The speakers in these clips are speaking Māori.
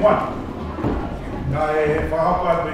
one. Na e whahapa me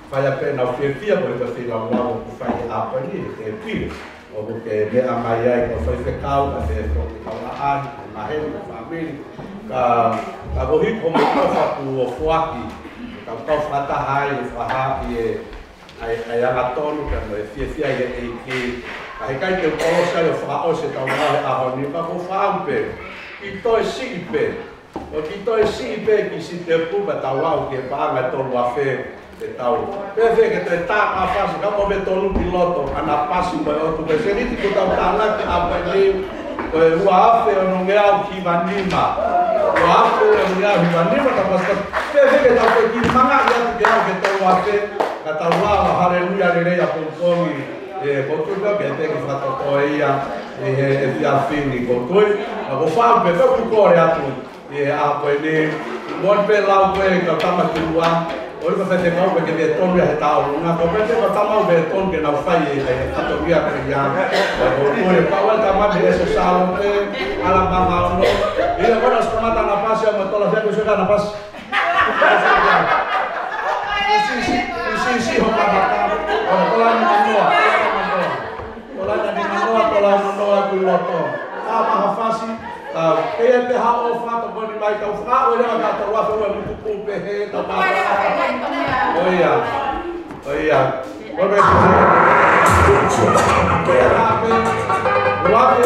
fai pena o fia por que se la guardo que fai a pani e pile o que me a mai ai ko fai fecau a se ko la an na he família ka bohi como fa ku o fuaki ka fata hai fa ha e ai a tonu ka no fia e que ai kai te o sa o fa o se ta a honi pa ko fa ampe i to sipe o ki to sipe ki si te pupa ta wa ke pa nga to wa fe te tau. Pefe que te tā a fasi, ka po me tonu piloto, ana pasi mai o tu, se niti ku tau tāna ke apa ni, Uafe o no ngea ki vanima. Uafe o no ngea ki vanima ta pasta. Pese ke tau pe ki manga ia tu ngea ke tau afe. Ka tau wa haleluya le rea pontongi. Potuka ke te ki fato koia. E fia fini potui. Ko fa pe ku kore atu. A ko ni mon pe lau pe ka tama tuan. Oi ka fete mau pe ke te tonu he tau. Na ko pe te ka tama be ton ke na fai e tato via pe ya. Ko oi ka wa tama be eso sao pe ala mama no. Ila kona stomata na pasi o motola se ko na pas. Si ho pa ta. Tola na noa. Tola na noa ku loto. Apa hafasi kaya te ha o fa to boni mai ka fa o le ka to wa fe mu ku pe he ta pa oia o be se kaya ha pe wa fe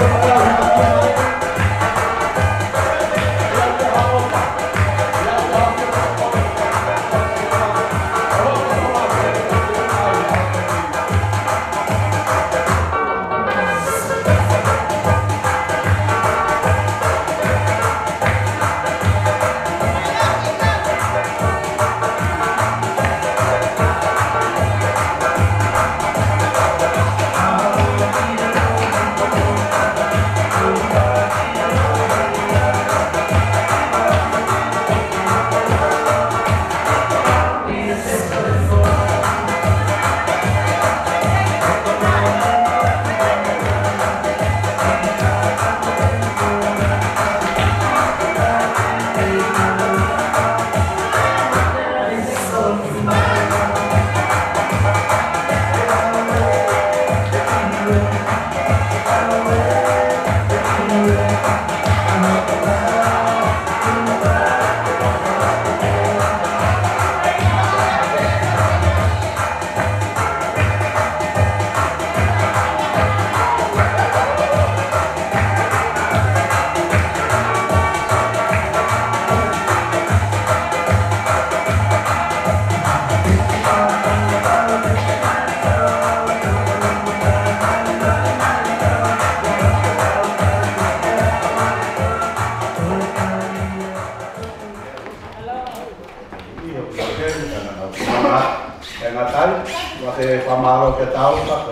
Pamalo ke tau ka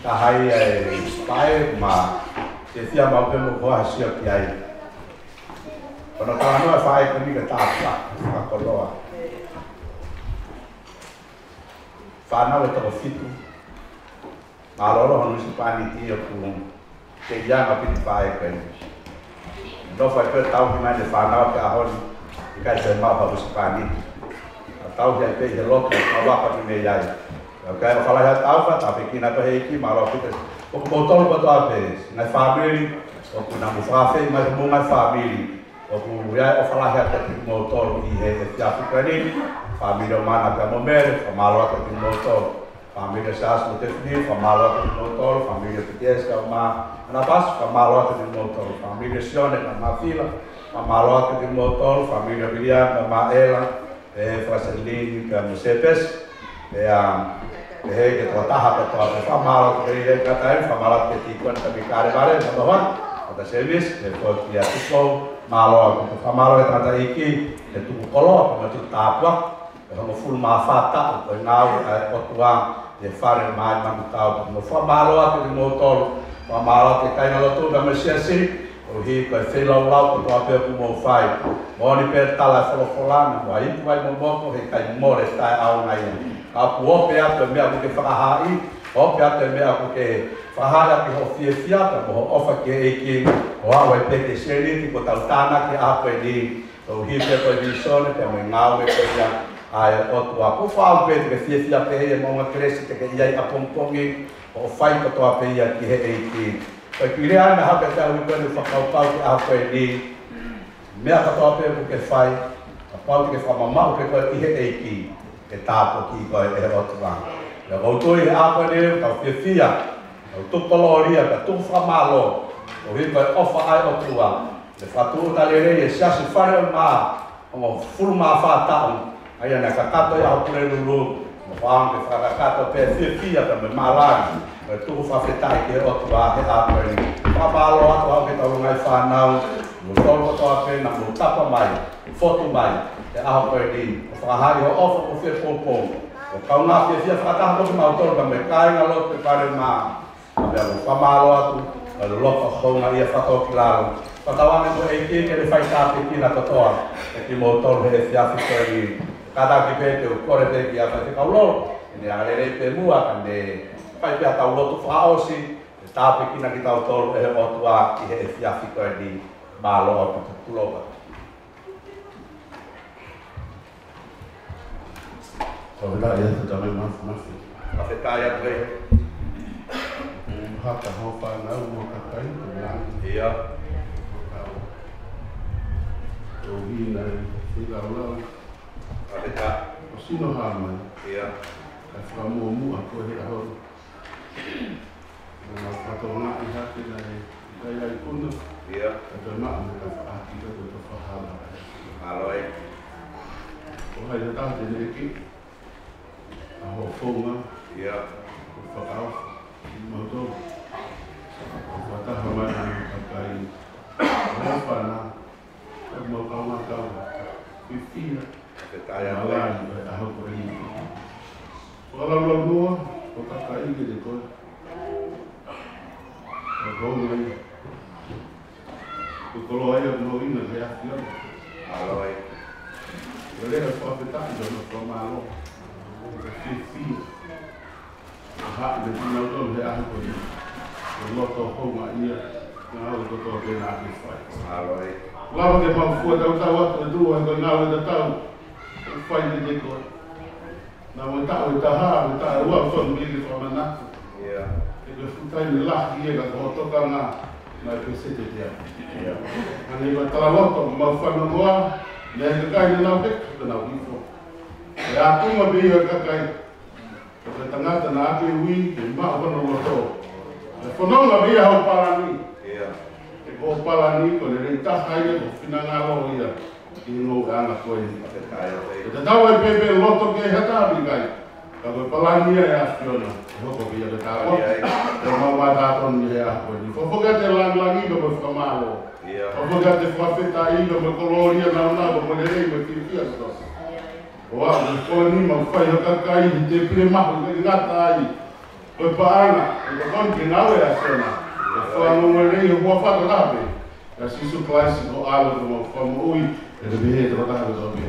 ka hai pai ma te fia ma pe mo ko hasia ki ai. Kono ka no fai ko ni ka ta ka ko loa. Fa na o to fitu. Ma lo ro no si pani ti o ku te ya ma pi fai ko ni. No fai pe tau ki mai fa na ka hon ka se ma pa si pani. Tau ya pe he lo ka wa pa ni ya. Okay, kalau saya tahu kan, tapi kita tu heki malu kita. Aku botol betul apa? Ngai family, aku nak bukafe, mas bunga family. Aku ya, kalau saya tu botol di setiap kali, family mana kita momer, malu aku botol. Family saya sudah ni, malu aku botol. Family kita sama, napas, malu aku botol. Family sione, sama fila, malu aku botol. Family William, sama Ella, Fraselini, sama Sepes. Que trataha que toda a famala que ia catar, famala que ti quando me care vale, não vai? Ada serviço, depois que a tipo malo, que famala que trata aqui, que tu coloca, mas tu tapa, vamos fulmar fata, o nau, o tua, de fare mais manutal, no famala que no tolo, famala que cai na lotura, mas se assim, o rico é feio lá, que tu apel como faz, moni per tala falou fulano, aí tu vai mombo, que cai more está ao aí. Aku ope atu me aku ke whakahai, ope atu me aku ke whahai aki ho fiata, ho ofa ke eki, ho awa e peke seriti, ko tau tāna ke apa e ni, o hipe ko e visone, te me ngau e ko ia, ai otu aku whao pete ke fia pe hei e maunga kresi te ke iai apongpongi, o whai ko toa pe ia ki he eki. Pai kire ana hake tau i kwenu whakaupau ke apa e ni, mea katoa pe ku ke whai, a pau ke whamamau ke koe ki he eki. Que tapo ki ko e rotu wa. Ya go to e apa ne ka fia. O to koloria ka to famalo. O ri ko ofa ai o tua. Le fatu ta le re sia si fare ma o fulma fa ta. Ai na ka kato ya o pure lulu. Wang ke whakakata pe whiwhia ka me malani. Me tuku whawhetai ke otu a he apari. Whapalo atu au ke tau ngai whanau. Mo tolo toa pe na mo tapa mai. Fotu mai. Te aho peri. O whakahari o ofa o whia pōpō. O kaunga whiwhia whakataha toki mautoro ka me kāinga lote pare maa. Mea mo whamalo atu. Ma lo lofa honga ia whatoki lalo. Whatawane mo e ke le whaitāpe kina katoa. E ki mo tolo he whiawhi peri. Kada ki pete o kore te ki a whai te kauloro. Ne a rei pe mua ka ne whai pia tau lotu whaosi. E tāpe kina ki tau tolu e he otua ki he whiawhi koe ni mālo o ki tukuloa. Whawhetai atu tamai mafu. Whawhetai atu rei. Haka hau whanau mo kakai. Ia. O hina e whilau. Whawhetai. O sino hama. Ia. Ka whamua koe he ahoro. Nā whatonga I hake nei kai ai kuna. Ia. Ka te maa me ka whaaki ka koe ka whahala. Aloi. O hai te tāte neki. A ho whonga. Ia. O whakao. I mauto. O whataha mai ana ka kai. O hea whana. Ka mau kaunga kaunga. Whiwhia. Whawhetai a malani a hau koe ni. Whalau noa. O kaka ike te koe. O hongai. O kolo ai o no ina ke aki ana. Aloi. O lea whawhetai o whamalo. O whiwhia. O hae me tina o tonu he ahi koe. O loto honga ia. Ngā au toto o tēnā ki whai. Aloi. Lawa ke mawhua tau tau atu e tua koe ngā ue tau. O whai te te koe. Nā mo tau e taha, mo tau e ua whanu me ke whamanatu. Ia. E koe whutai me lahi e ka koho toka ngā. Nā e koe sete te au. Ia. Ana i koe tala loto, mau whanu moa. Nā e ka kai nā peka, ka nā wifo. E a tunga pe iho ka kai. Ka koe tangata nā ake ui, e maa whanu loto. E whanonga me iho parani. Ia. E koho parani, ko le rei taha ia, ko whina ngā roho ia. I ngō ana koe ni. E te tau e pepe loto ke hatabi kai. Ka koe palani ia e a whiona. E hoko ki ia te tāko. E mau mai tātoni ia e a koe ni. Whawhoka te lang ika mo whamalo. Whawhoka te whawheta ika mo koloria nau nāko mo le rei mo whiwhia sto. O a, me koe ni mau whai hoka kai i te pire mahu ke ngata ai. Koe paanga, e ka koni ke ngau e a whiona. E whango mo rei o hua whata rape. Ka sisu klaisi ko alo ko mo whamu ui. E te bihe te wataha ko tōpia.